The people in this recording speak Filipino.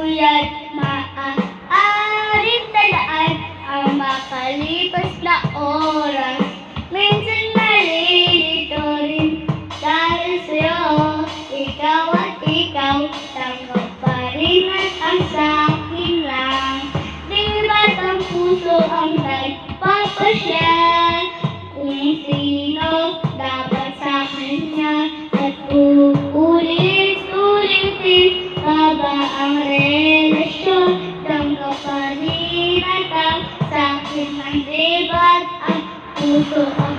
Kaya't maaaring talaan ang makalipas na oras. Minsan nalilito rin dahil sa'yo, ikaw at ikaw, tanggap pa rin at ang sa'kin lang. Di ba't ang puso ang nagpapasya kung sino dapat sa kanya at uulit-ulitin pa ba ang relasyon? Tanggap pa rin at ang sa'kin lang. Di ba't ang puso ang